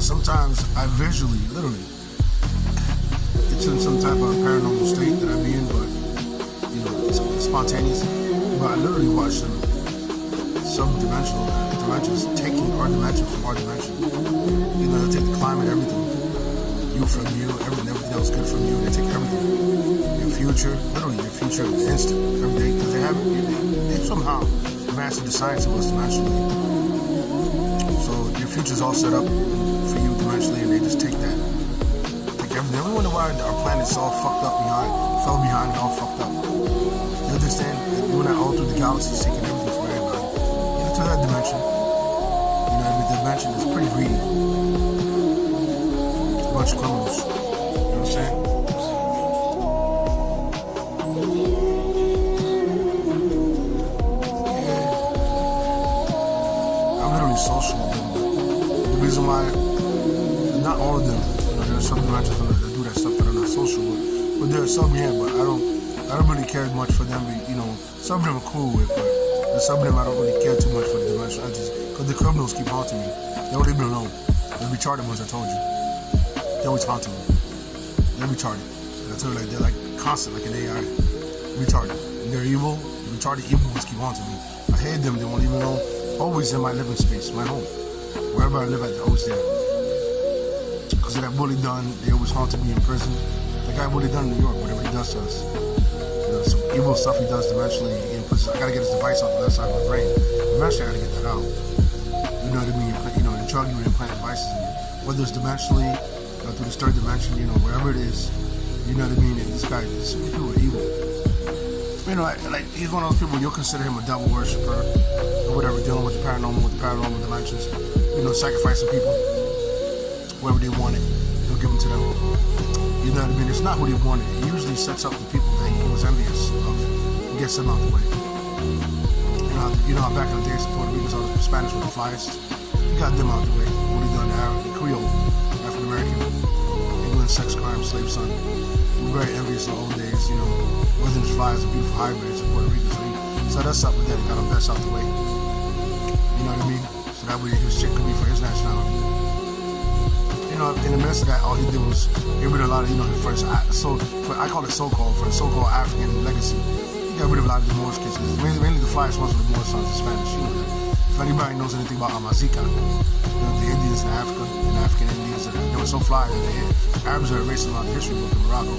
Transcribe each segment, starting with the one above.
sometimes I visually, literally, it's in some type of paranormal state that I be in, but it's spontaneous. But I literally watch them sub-dimensional dimensions taking our dimension from our dimension. They take the climate, everything, you from you, everything that was good from you. They take everything, your future, literally your future is instant. Everything, because they somehow mastered the science of us dimensionally. So your future's all set up for you dimensionally, and they just take that. Take everything. We wonder why our planet's all fucked up fell behind and all fucked up. You understand? They're doing that all through the galaxy, taking everything from everybody. To that dimension. The dimension is pretty greedy. A bunch of criminals. You know what I'm saying? Yeah. I'm literally social with them. The reason why, not all of them, there are some dimensions that do that stuff that are not social with. But there are some here, but I don't really care much for them. Some of them are cool with, but some of them I don't really care too much for the dimension. Because the criminals keep haunting me. They don't leave me alone. The retarded ones, I told you. They're always haunting me. They're retarded. And I tell you, they're like constant, like an AI. Retarded. And they're evil. The retarded evil ones keep haunting me. I hate them. They won't leave me alone. Always in my living space, my home. Wherever I live at, they're always there. Because of that bully Dunn, they always haunted me in prison. That guy bully Dunn in New York, whatever he does to us. Some evil stuff he does dimensionally. I gotta get his device off the left side of my brain. Eventually, I gotta get that out. You know what I mean? The drug you would implant devices in you. Whether it's dimensionally, or through this third dimension, wherever it is. You know what I mean? And this guy, some people are evil. He's one of those people, you'll consider him a devil worshiper, or whatever, dealing with the paranormal dimensions. Sacrificing people, wherever they want it, he'll give them to them. You know what I mean? It's not what he wanted. He usually sets up the people that he was envious of and gets them out the way. How back in the days in Puerto Rico, all the Spanish were the flyest. He got them out the way. What he done to the Creole, African American, England, sex crime, slave son. We were very envious in the old days. Wasn't as fly as the beautiful hybrids in Puerto Rico. So he set us up with that and got our best out the way. You know what I mean? So that way his chick could be for his nationality. In the midst of that, all he did was get rid of a lot of, his first, I call it so-called African legacy. He got rid of a lot of the Moorish kids. Mainly the flyest ones were the Moorish sons of Spanish. That. If anybody knows anything about Amazigh, the Indians in Africa, and African Indians, they were so fly that the Arabs are erasing a lot of history book in Morocco.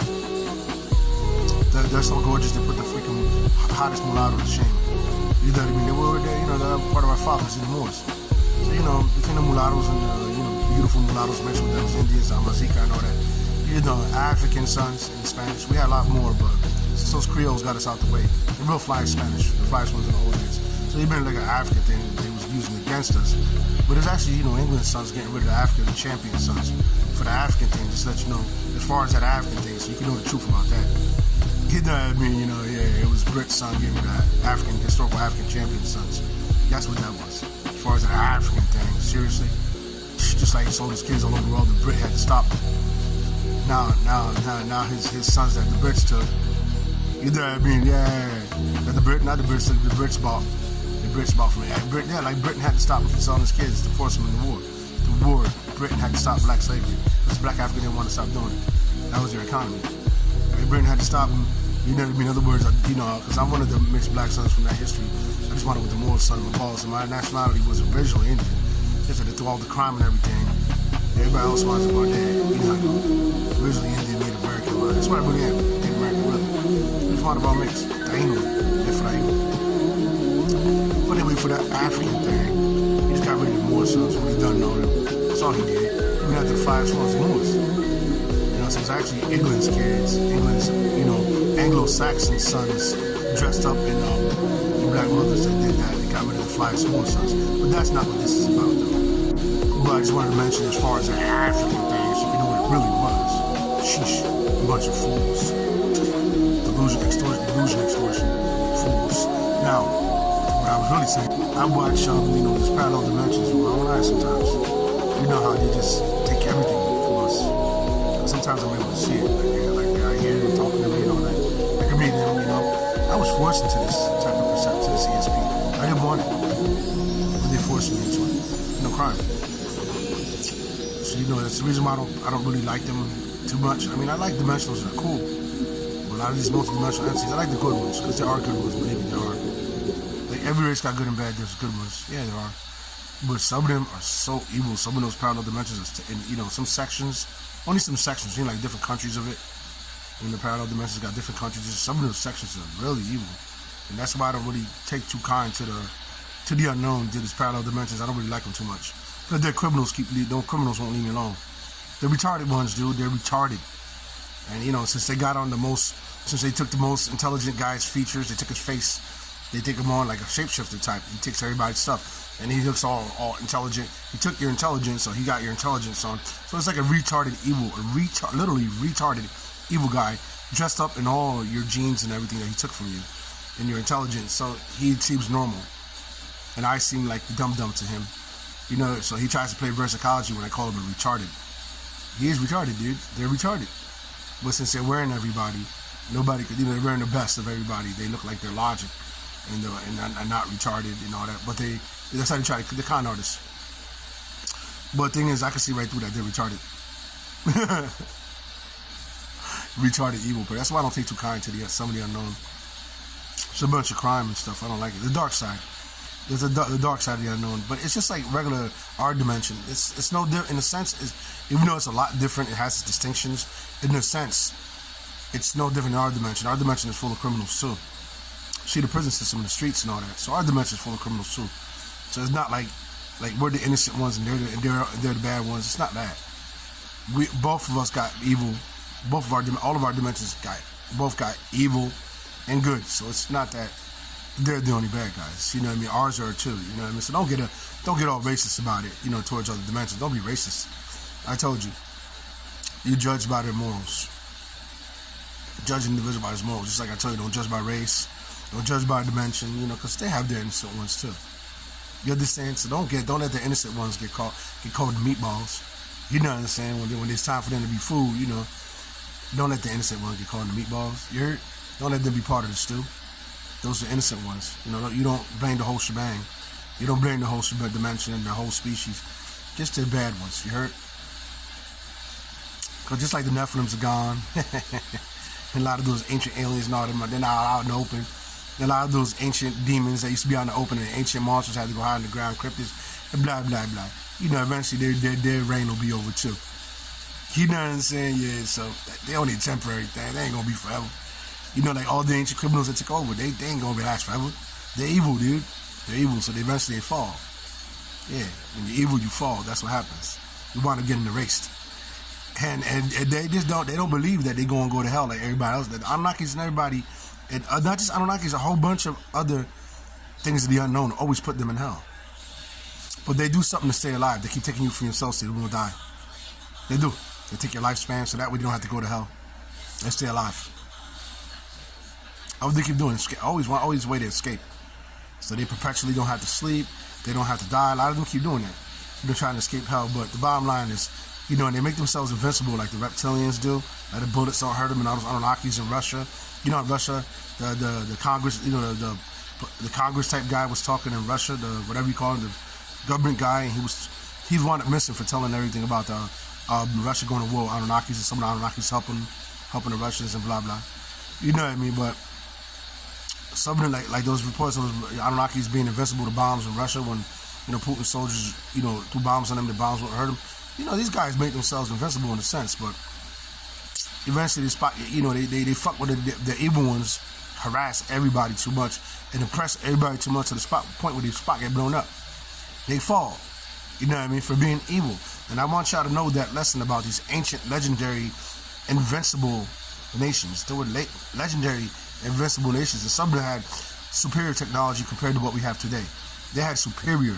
They're so gorgeous, they put the freaking hottest mulatto to shame. You know what I mean? They were there, they're part of our fathers in the Moors. So, between the mulattoes and beautiful mulattoes mixed with those Indians, Amazigh and all that. African sons in Spanish. We had a lot more, but since those Creoles got us out the way, the real flyest Spanish, the flyest ones in the old days. So it's been like an African thing they was using against us. But it's actually, England's sons getting rid of the African champion sons for the African thing, just to let you know, as far as that African thing, so you can know the truth about that. You know what I mean? It was Brit's son getting rid of historical African champion sons. That's what that was. As far as that African thing, seriously. Just like he sold his kids all over the world, the Brit had to stop him. Now his sons that the Brits took. You know what I mean? Yeah. That the Brits bought. The Brits bought from it. Like Britain had to stop him from selling his kids to force him in the war. The war, Britain had to stop black slavery because black Africans didn't want to stop doing it. That was their economy. Britain had to stop him. You know what I mean? In other words, because I'm one of the mixed black sons from that history. I just wanted with the Moorish son of my balls, and my nationality was originally Indian. Just that through all the crime and everything, everybody else wants about that. Originally Indian, Native American. That's what I really am. Native American, really. I just wanted about mix. Taino. But anyway, for that African thing, he just got rid of the Moorish sons when he done know them. That's all he did. Even after the 5 sons of Moors. So it's actually England's kids, Anglo-Saxon sons dressed up in black mothers that did that. They got rid of the flyest Moorish sons. But that's not what this is about, though. But I just wanted to mention as far as the African thing, so you know what it really was. Sheesh, a bunch of fools. Delusion, extortion, fools. Now, what I was really saying, I watch, these parallel dimensions with my own eyes sometimes. You know how they just take everything from us. Sometimes I'm able to see it, like I hear them talking to me and all that. I can read them, I was forced into this type of perception, to this ESP. I didn't want it, but they forced me into it. No crime. Dimensionals. You know, that's the reason why I don't really like them too much. I mean, I like Dimensionals, they're cool. But a lot of these multi-dimensional entities, I like the good ones, because there are good ones, believe me, there are. Like, every race got good and bad, there's good ones. Yeah, there are. But some of them are so evil. Some of those parallel dimensions are, in, you know, some sections, only some sections, you know, like different countries of it. And the parallel dimensions got different countries. Some of those sections are really evil. And that's why I don't really take too kind to the unknown, to these parallel dimensions. I don't really like them too much. Because their criminals criminals won't leave me alone. The retarded ones, dude, they're retarded. And, you know, since they took the most intelligent guy's features, they took his face, they take him on like a shapeshifter type. He takes everybody's stuff, and he looks all intelligent. He took your intelligence, so he got your intelligence on. So it's like a retarded evil, literally retarded evil guy, dressed up in all your genes and everything that he took from you, and your intelligence. So he seems normal, and I seem like the dum-dum to him. You know, so he tries to play reverse psychology when I call him a retarded. He is retarded, dude. They're retarded. But since they're wearing everybody, nobody could, you know, they're wearing the best of everybody. They look like they're logic and not retarded and all that. But that's how they try to, they're con artists. But the thing is, I can see right through that. They're retarded. Retarded evil. But that's why I don't take too kind to some of the unknown. It's a bunch of crime and stuff. I don't like it. The dark side. There's the dark side of the unknown, but it's just like regular our dimension. It's no different in a sense. Even though it's a lot different, it has its distinctions. In a sense, it's no different in our dimension. Our dimension is full of criminals too. See the prison system, the streets, and all that. So our dimension is full of criminals too. So it's not like we're the innocent ones and they're the bad ones. It's not that. Both of us got evil. All of our dimensions got evil and good. So it's not that they're the only bad guys, you know what I mean? Ours are too, you know what I mean? So don't get all racist about it, you know, towards other dimensions. Don't be racist. I told you, you judge by their morals. Judge an individual by his morals. Just like I told you, don't judge by race, don't judge by dimension, you know, because they have their innocent ones too. You understand? So don't let the innocent ones get called meatballs. You know what I'm saying? When it's time for them to be food, you know, don't let the innocent ones get called the meatballs. You heard? Don't let them be part of the stew. Those are innocent ones. You know, you don't blame the whole shebang. You don't blame the whole dimension and the whole species. Just the bad ones. You heard? Because just like the Nephilims are gone, and a lot of those ancient aliens and all them, they're not out in the open. And a lot of those ancient demons that used to be out in the open and ancient monsters had to go hide in the ground, cryptids, and blah, blah, blah. You know, eventually their reign will be over too. You know what I'm saying? Yeah, so they only a temporary thing. They ain't going to be forever. You know, like all the ancient criminals that took over, they ain't gonna last forever. They're evil, dude. They're evil, so eventually they fall. Yeah, when you're evil, you fall. That's what happens. You wind up getting erased. And they just don't believe that they're gonna go to hell like everybody else. The Anunnakis and everybody, and not just Anunnakis, a whole bunch of other things of the unknown always put them in hell. But they do something to stay alive. They keep taking you from yourself so you won't die. They do. They take your lifespan so that way you don't have to go to hell. They stay alive. All they keep doing is always a way to escape. So they perpetually don't have to sleep. They don't have to die. A lot of them keep doing that. They're trying to escape hell. But the bottom line is, you know, and they make themselves invincible like the reptilians do. Like the bullets don't hurt them and all those Anunnakis in Russia. You know, in Russia, the Congress, you know, the Congress type guy was talking in Russia, the whatever you call it, the government guy, and he's one up missing for telling everything about the Russia going to war with Anunnakis and some of the Anunnakis helping the Russians and blah blah. You know what I mean? But something like those reports of Anunnakis being invincible to bombs in Russia when, you know, Putin's soldiers, you know, threw bombs on them, the bombs won't hurt them. You know, these guys make themselves invincible in a sense, but eventually they fuck with the evil ones, harass everybody too much and oppress everybody too much to the point where the spot get blown up. They fall, you know what I mean, for being evil. And I want y'all to know that lesson about these ancient, legendary, invincible nations. They were legendary, invincible nations, and some of them had superior technology compared to what we have today. They had superior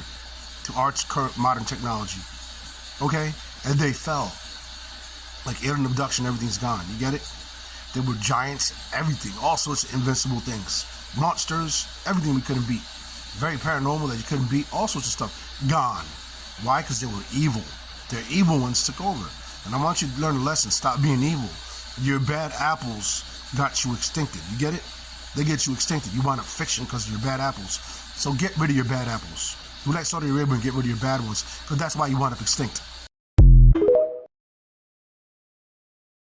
to our current modern technology. Okay? And they fell. Like alien abduction, everything's gone. You get it? They were giants, everything, all sorts of invincible things. Monsters, everything we couldn't beat. Very paranormal that you couldn't beat, all sorts of stuff. Gone. Why? Because they were evil. Their evil ones took over. And I want you to learn a lesson. Stop being evil. Your bad apples got you extincted. You get it? They get you extincted. You wind up fiction because of your bad apples. So get rid of your bad apples. Do like Saudi Arabia and get rid of your bad ones, because that's why you wind up extinct.